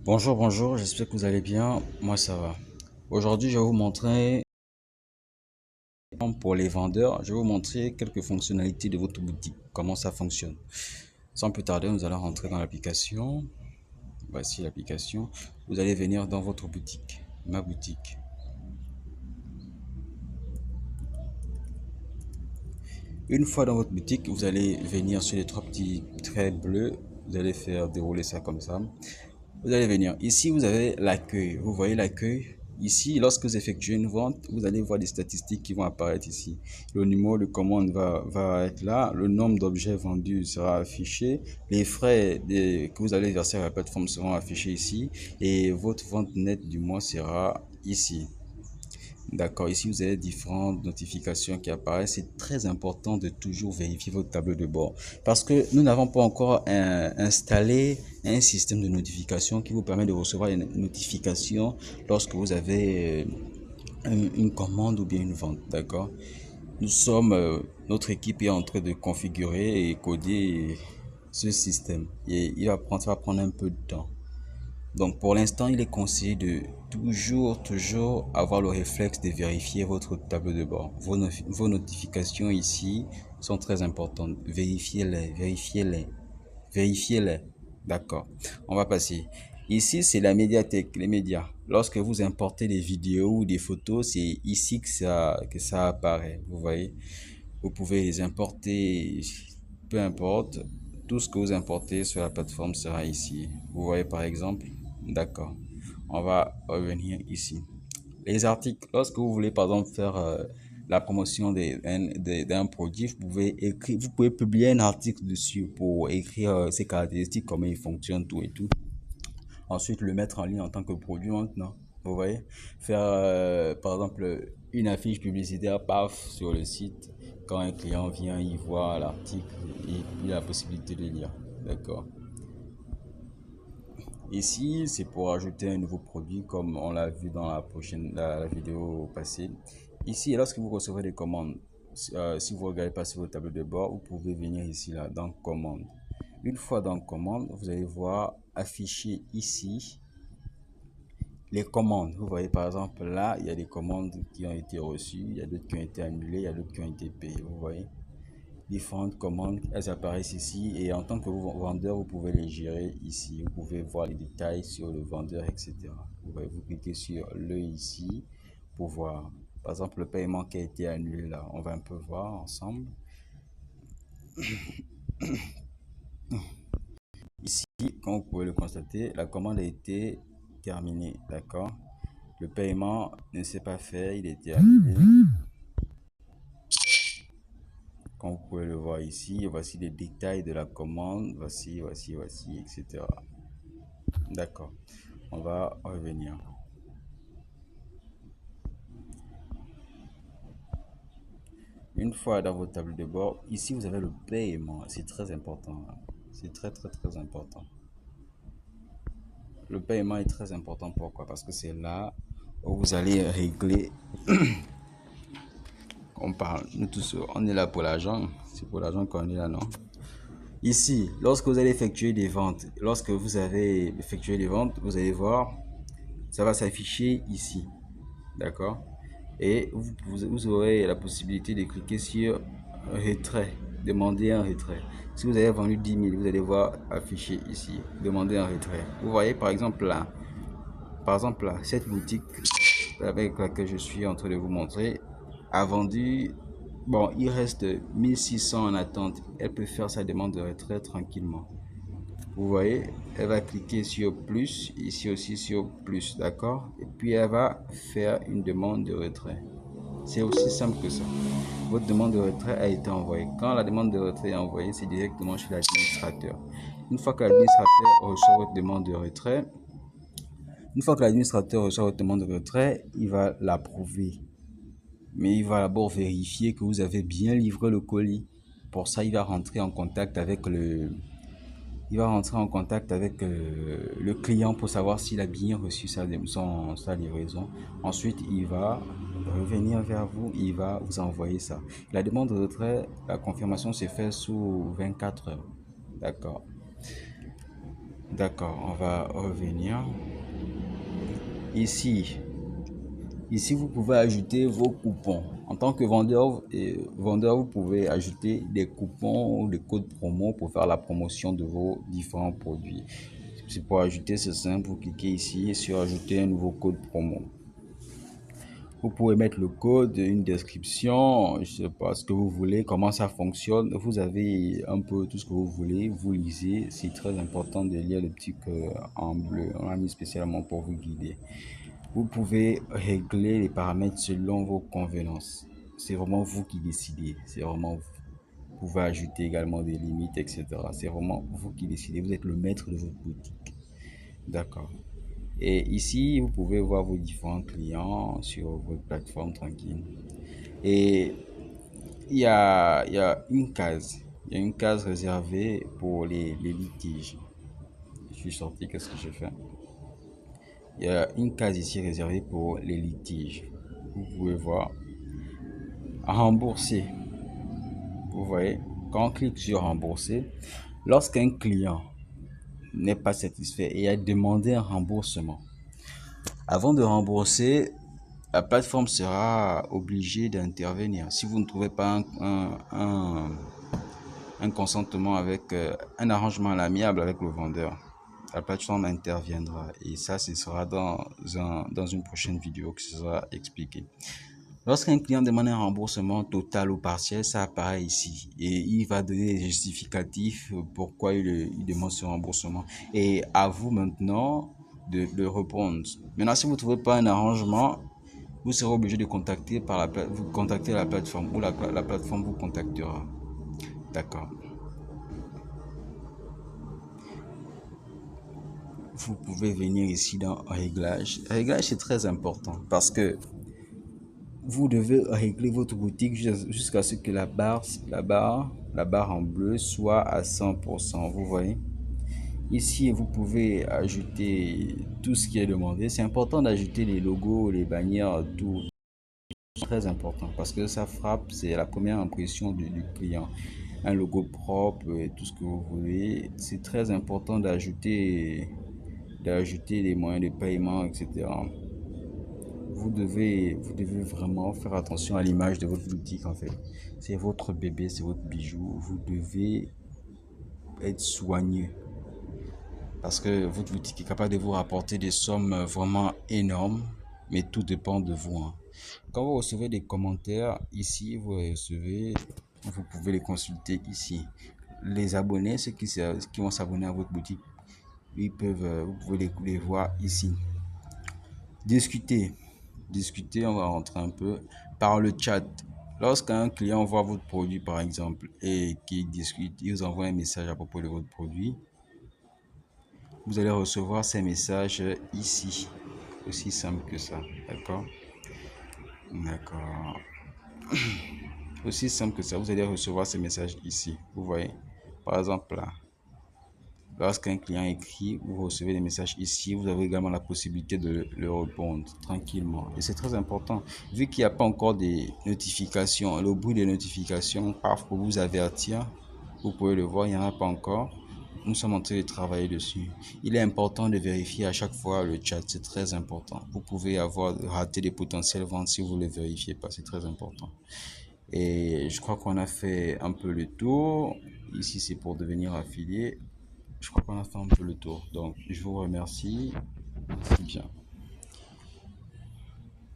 Bonjour, bonjour, j'espère que vous allez bien. Moi, ça va. Aujourd'hui, je vais vous montrer, pour les vendeurs, je vais vous montrer quelques fonctionnalités de votre boutique, comment ça fonctionne. Sans plus tarder, nous allons rentrer dans l'application. Voici l'application. Vous allez venir dans votre boutique, ma boutique. Une fois dans votre boutique, vous allez venir sur les trois petits traits bleus. Vous allez faire dérouler ça comme ça. Vous allez venir. Ici, vous avez l'accueil. Vous voyez l'accueil? Ici, lorsque vous effectuez une vente, vous allez voir des statistiques qui vont apparaître ici. Le numéro de commande va être là. Le nombre d'objets vendus sera affiché. Les frais que vous allez verser à la plateforme seront affichés ici. Et votre vente nette du mois sera ici. D'accord, ici vous avez différentes notifications qui apparaissent. C'est très important de toujours vérifier votre tableau de bord parce que nous n'avons pas encore installé un système de notification qui vous permet de recevoir une notification lorsque vous avez une commande ou bien une vente. D'accord, notre équipe est en train de configurer et coder ce système et ça va prendre un peu de temps. Donc pour l'instant, il est conseillé de toujours avoir le réflexe de vérifier votre tableau de bord. Vos notifications ici sont très importantes. Vérifiez-les. D'accord. On va passer. Ici, c'est la médiathèque, les médias. Lorsque vous importez des vidéos ou des photos, c'est ici que ça apparaît. Vous voyez, vous pouvez les importer, peu importe. Tout ce que vous importez sur la plateforme sera ici. Vous voyez par exemple. D'accord. On va revenir ici. Les articles, lorsque vous voulez par exemple faire la promotion d'un produit, vous pouvez publier un article dessus pour écrire ses caractéristiques, comment il fonctionne, tout et tout. Ensuite, le mettre en ligne en tant que produit maintenant. Vous voyez, faire par exemple une affiche publicitaire, paf, sur le site. Quand un client vient, il voit l'article et il a la possibilité de lire. D'accord. Ici, c'est pour ajouter un nouveau produit comme on l'a vu dans la vidéo passée. Ici, lorsque vous recevez des commandes, si vous regardez passer votre tableau de bord, vous pouvez venir ici là dans commande. Une fois dans commande, vous allez voir afficher ici les commandes. Vous voyez par exemple là, il y a des commandes qui ont été reçues, il y a d'autres qui ont été annulées, il y a d'autres qui ont été payées. Vous voyez différentes commandes, elles apparaissent ici et en tant que vendeur, vous pouvez les gérer ici. Vous pouvez voir les détails sur le vendeur, etc. Vous voyez, vous cliquez sur le ici pour voir. Par exemple, le paiement qui a été annulé là, on va un peu voir ensemble. Ici, comme vous pouvez le constater, la commande a été terminée, d'accord? Le paiement ne s'est pas fait, il a été annulé. Comme vous pouvez le voir ici, voici les détails de la commande, voici, etc. D'accord, on va revenir. Une fois dans votre table de bord, ici vous avez le paiement, c'est très important. C'est très important. Le paiement est très important, pourquoi? Parce que c'est là où vous allez régler. On parle, nous tous, on est là pour l'argent, c'est pour l'argent qu'on est là, non? Ici, lorsque vous allez effectuer des ventes, lorsque vous avez effectué des ventes, vous allez voir, ça va s'afficher ici, d'accord? Et vous aurez la possibilité de cliquer sur retrait, demander un retrait. Si vous avez vendu 10 000, vous allez voir affiché ici, demander un retrait. Vous voyez par exemple là, cette boutique avec laquelle je suis en train de vous montrer a vendu, bon, il reste 1600 en attente. Elle peut faire sa demande de retrait tranquillement. Vous voyez, elle va cliquer sur plus, ici aussi sur plus, d'accord? Et puis elle va faire une demande de retrait. C'est aussi simple que ça. Votre demande de retrait a été envoyée. Quand la demande de retrait est envoyée, c'est directement chez l'administrateur. Une fois que l'administrateur reçoit votre demande de retrait, une fois que l'administrateur reçoit votre demande de retrait, il va l'approuver. Mais il va d'abord vérifier que vous avez bien livré le colis. Pour ça, il va rentrer en contact avec le client pour savoir s'il a bien reçu sa livraison. Ensuite, il va revenir vers vous, il va vous envoyer ça. La demande de retrait, la confirmation se fait sous 24 heures. D'accord. D'accord, on va revenir. Ici, ici, vous pouvez ajouter vos coupons. En tant que vendeur, vous pouvez ajouter des coupons ou des codes promo pour faire la promotion de vos différents produits. C'est pour ajouter, c'est simple, vous cliquez ici sur ajouter un nouveau code promo. Vous pouvez mettre le code, une description, je sais pas ce que vous voulez, comment ça fonctionne. Vous avez un peu tout ce que vous voulez, vous lisez. C'est très important de lire le petit cœur en bleu. On l'a mis spécialement pour vous guider. Vous pouvez régler les paramètres selon vos convenances. C'est vraiment vous qui décidez. C'est vraiment vous. Vous pouvez ajouter également des limites, etc. C'est vraiment vous qui décidez. Vous êtes le maître de votre boutique. D'accord. Et ici, vous pouvez voir vos différents clients sur votre plateforme tranquille. Et il y a une case. Il y a une case réservée pour les litiges. Je suis sorti, qu'est-ce que je fais? Il y a une case ici réservée pour les litiges. Vous pouvez voir. Rembourser. Vous voyez, quand on clique sur rembourser, lorsqu'un client n'est pas satisfait et a demandé un remboursement, avant de rembourser, la plateforme sera obligée d'intervenir. Si vous ne trouvez pas un consentement avec un arrangement à l'amiable avec le vendeur, la plateforme interviendra. Et ça, ce sera dans une prochaine vidéo que ce sera expliqué. Lorsqu'un client demande un remboursement total ou partiel, ça apparaît ici. Et il va donner des justificatifs pourquoi il demande ce remboursement. Et à vous maintenant de répondre. Maintenant, si vous ne trouvez pas un arrangement, vous serez obligé de vous contacter la plateforme ou la plateforme vous contactera. D'accord. Vous pouvez venir ici dans Réglage. Réglage, c'est très important parce que vous devez régler votre boutique jusqu'à ce que la barre en bleu soit à 100%. Vous voyez? Ici, vous pouvez ajouter tout ce qui est demandé. C'est important d'ajouter les logos, les bannières, tout. Très important parce que ça frappe, c'est la première impression du client. Un logo propre, et tout ce que vous voulez. C'est très important d'ajouter les moyens de paiement, etc. Vous devez vraiment faire attention à l'image de votre boutique en fait. C'est votre bébé, c'est votre bijou. Vous devez être soigneux parce que votre boutique est capable de vous rapporter des sommes vraiment énormes, mais tout dépend de vous, hein. Quand vous recevez des commentaires ici, vous pouvez les consulter ici. Les abonnés, qui vont s'abonner à votre boutique, vous pouvez les voir ici. Discuter. Discuter, on va rentrer un peu par le chat. Lorsqu'un client voit votre produit, par exemple, et qu'il discute, il vous envoie un message à propos de votre produit, vous allez recevoir ces messages ici. Aussi simple que ça. D'accord? D'accord. Aussi simple que ça, vous allez recevoir ces messages ici. Vous voyez? Par exemple, là, lorsqu'un client écrit, vous recevez des messages ici. Vous avez également la possibilité de le répondre tranquillement. Et c'est très important. Vu qu'il n'y a pas encore des notifications, le bruit des notifications, pour vous avertir, vous pouvez le voir, il n'y en a pas encore. Nous sommes en train de travailler dessus. Il est important de vérifier à chaque fois le chat, c'est très important. Vous pouvez avoir raté des potentielles ventes si vous ne le vérifiez pas, c'est très important. Et je crois qu'on a fait un peu le tour. Ici, c'est pour devenir affilié. Je crois qu'on a fait un peu le tour. Donc, je vous remercie. Merci bien.